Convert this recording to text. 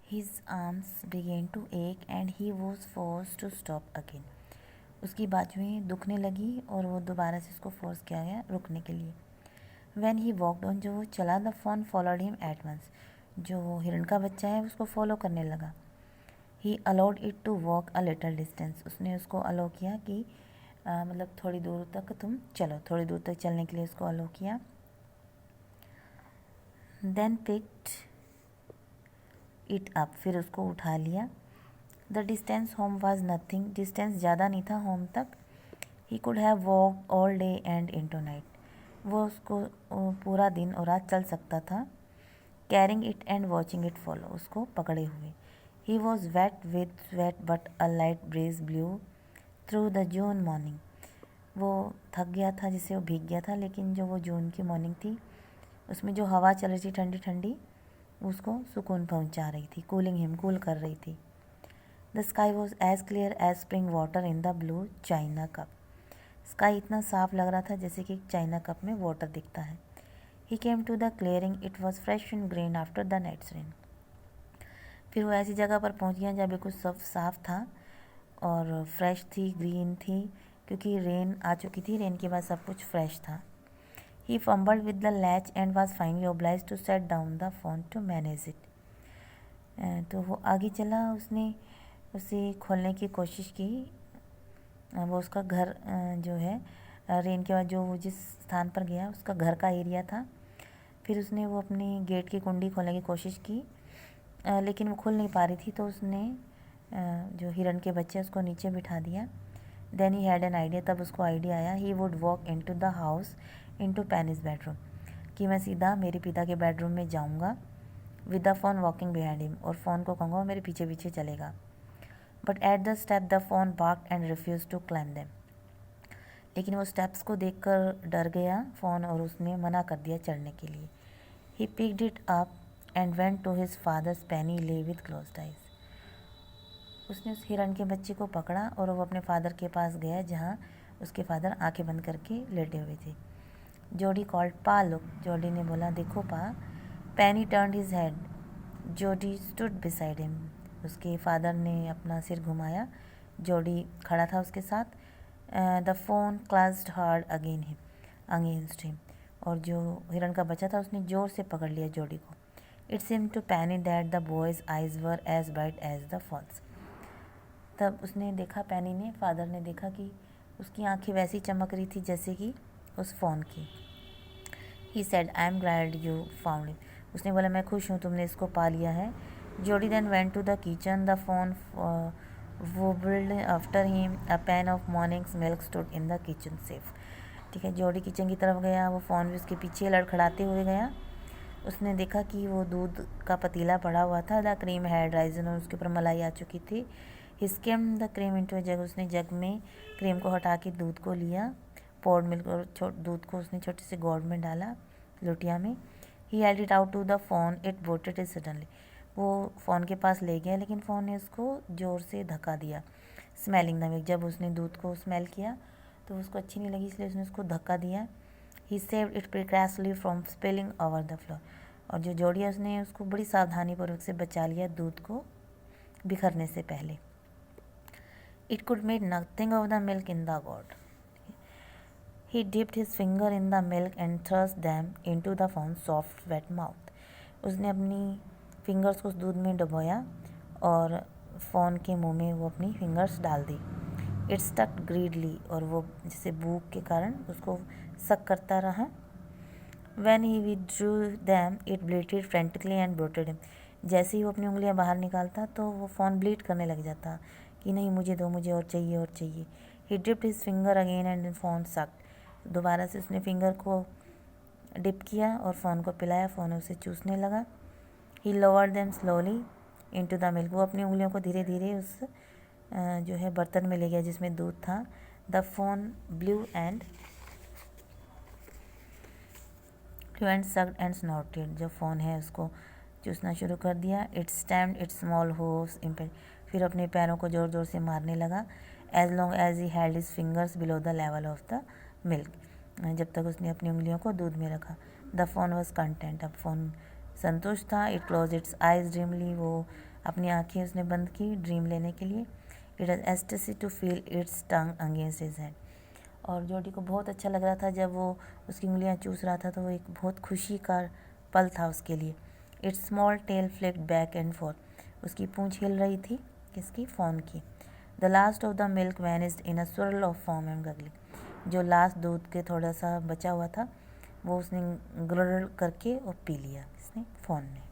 His arms began to ache and he was forced to stop again. उसकी बाजुएं दुखने लगी और वो दोबारा से उसको फोर्स किया गया रुकने के लिए. When he walked on, जो वो चला, the fawn followed him at once. जो हिरण का बच्चा है उसको फॉलो करने लगा. He allowed it to walk a little distance. उसने उसको अलो किया कि मतलब थोड़ी दूर तक तुम चलो, थोड़ी दूर तक चलने के लिए उसको अलो किया. Then picked it up. फिर उसको उठा लिया. The distance home was nothing. Distance ज़्यादा नहीं था home तक. He could have walked all day and into night. वो उसको पूरा दिन और रात चल सकता था. Carrying it and watching it follow. उसको पकड़े हुए. He was wet with sweat but a light breeze blew through the June morning. वो थक गया था, जिससे वो भीग गया था, लेकिन जो वो जून की मॉर्निंग थी उसमें जो हवा चल रही थी ठंडी ठंडी उसको सुकून पहुंचा रही थी, कूलिंग हिम, कूल कर रही थी. The sky was as clear as spring water in the blue china cup. Sky इतना साफ लग रहा था जैसे कि चाइना कप में वाटर दिखता है. He came to the clearing. It was fresh and green after the night's rain. फिर वो ऐसी जगह पर पहुंच गया जहाँ बिल्कुल सब साफ था और फ्रेश थी, ग्रीन थी, क्योंकि रेन आ चुकी थी. रेन के बाद सब कुछ फ्रेश था. He fumbled with the latch and was finally obliged to set down the phone to manage it. तो वो आगे चला. उसने उसे खोलने की कोशिश की. वो उसका घर जो है, रेन के बाद जो वो जिस स्थान पर गया उसका घर का एरिया था. फिर उसने वो अपनी गेट की कुंडी खोलने की कोशिश की, लेकिन वो खुल नहीं पा रही थी. तो उसने जो हिरण के बच्चे उसको नीचे बिठा दिया. Then he had an idea. तब उसको आइडिया आया. He would walk into the house into Penny's bedroom, कि मैं सीधा मेरे पिता के बेडरूम में जाऊंगा. With the fawn walking behind him, और फ़ोन को कहूँगा मेरे पीछे पीछे चलेगा. But at the step the fawn barked and refuse to climb them. लेकिन वो स्टेप्स को देखकर डर गया फ़ोन और उसने मना कर दिया चढ़ने के लिए. He picked it up and went to his father's penny lay with closed eyes. उसने उस हिरण के बच्चे को पकड़ा और वो अपने फादर के पास गया जहाँ उसके फादर आंखें बंद करके लेटे हुए थे. जोडी कॉल्ड पा. लुक. जोडी ने बोला देखो पा. पैनी टर्न्ड हिज हेड. जोडी स्टूड बिसाइड हिम. उसके फादर ने अपना सिर घुमाया. जोडी खड़ा था उसके साथ. The phone classed hard against him. और जो हिरण का बच्चा था उसने जोर से पकड़ लिया जोडी को. It seem to Penny that the boy's eyes were as bright as the falls. तब उसने देखा, पैनी ने, फादर ने देखा कि उसकी आंखें वैसी चमक रही थी जैसे कि उस फ़ोन की. He said I am glad you found it. उसने बोला मैं खुश हूँ तुमने इसको पा लिया है. Jody then went to the kitchen. The fawn wobbled after him. A pan of morning's milk stood in the kitchen safe. ठीक है, जोडी किचन की तरफ गया. वो फ़ोन भी उसके पीछे लड़खड़ाते हुए गया. उसने देखा कि वो दूध का पतीला पड़ा हुआ था. द क्रीम हैड राइजन, और उसके ऊपर मलाई आ चुकी थी. He skimmed the cream into a jug. उसने जग में क्रीम को हटा के दूध को लिया. पोर्ड मिल्क, और दूध को उसने छोटे से गौड़ में डाला, लोटिया में. He held it out to the fawn. It butted it suddenly. वो फ़ोन के पास ले गया लेकिन फ़ोन ने उसको ज़ोर से धक्का दिया. Smelling the milk. जब उसने दूध को स्मेल किया तो उसको अच्छी नहीं लगी, इसलिए उसने उसको धक्का दिया. He saved it precautiously from spilling over the floor. और जो जोड़ी है उसने उसको बड़ी सावधानीपूर्वक से बचा लिया दूध को बिखरने से पहले. It could made nothing of the milk in the God. He dipped his finger in the milk and thrust them into the fawn's soft wet mouth. उसने अपनी फिंगर्स को उस दूध में डुबोया और फ़ोन के मुंह में वो अपनी फिंगर्स डाल दी. It stuck greedily. और वो जैसे भूख के कारण उसको सक करता रहा. When he withdrew them, it bleated frantically and bloated him. जैसे ही वो अपनी उंगलियां बाहर निकालता तो वो फ़ोन ब्लीड करने लग जाता कि नहीं मुझे दो, मुझे और चाहिए और चाहिए. He dipped his finger again and the phone sucked. दोबारा से उसने फिंगर को डिप किया और फ़ोन को पिलाया. फ़ोन उसे चूसने लगा. He lowered them slowly into the milk. वो अपनी उंगलियों को धीरे धीरे उस जो है बर्तन में ले गया जिसमें दूध था. The fawn blew and sucked and snorted. जो फ़ोन है उसको चूसना शुरू कर दिया. It stamped its small hooves impatiently. फिर अपने पैरों को ज़ोर ज़ोर से मारने लगा. As long as he held his fingers below the level of the milk. जब तक उसने अपनी उंगलियों को दूध में रखा. The fawn was content. अब फ़ोन संतुष्ट था. It closed its eyes dreamily. वो अपनी आंखें उसने बंद की ड्रीम लेने के लिए। It has ecstasy to feel its tongue against his hand. और जॉडी को बहुत अच्छा लग रहा था जब वो उसकी उंगलियां चूस रहा था, तो वो एक बहुत खुशी का पल था उसके लिए। Its small tail flicked back and forth, उसकी पूंछ हिल रही थी, किसकी, फ़ोन की। The last of the milk vanished in a swirl of foam and gurgling, जो लास्ट दूध के थोड़ा सा बचा हुआ था वो उसने ग्रल करके और पी लिया, किसने, फ़ोन ने।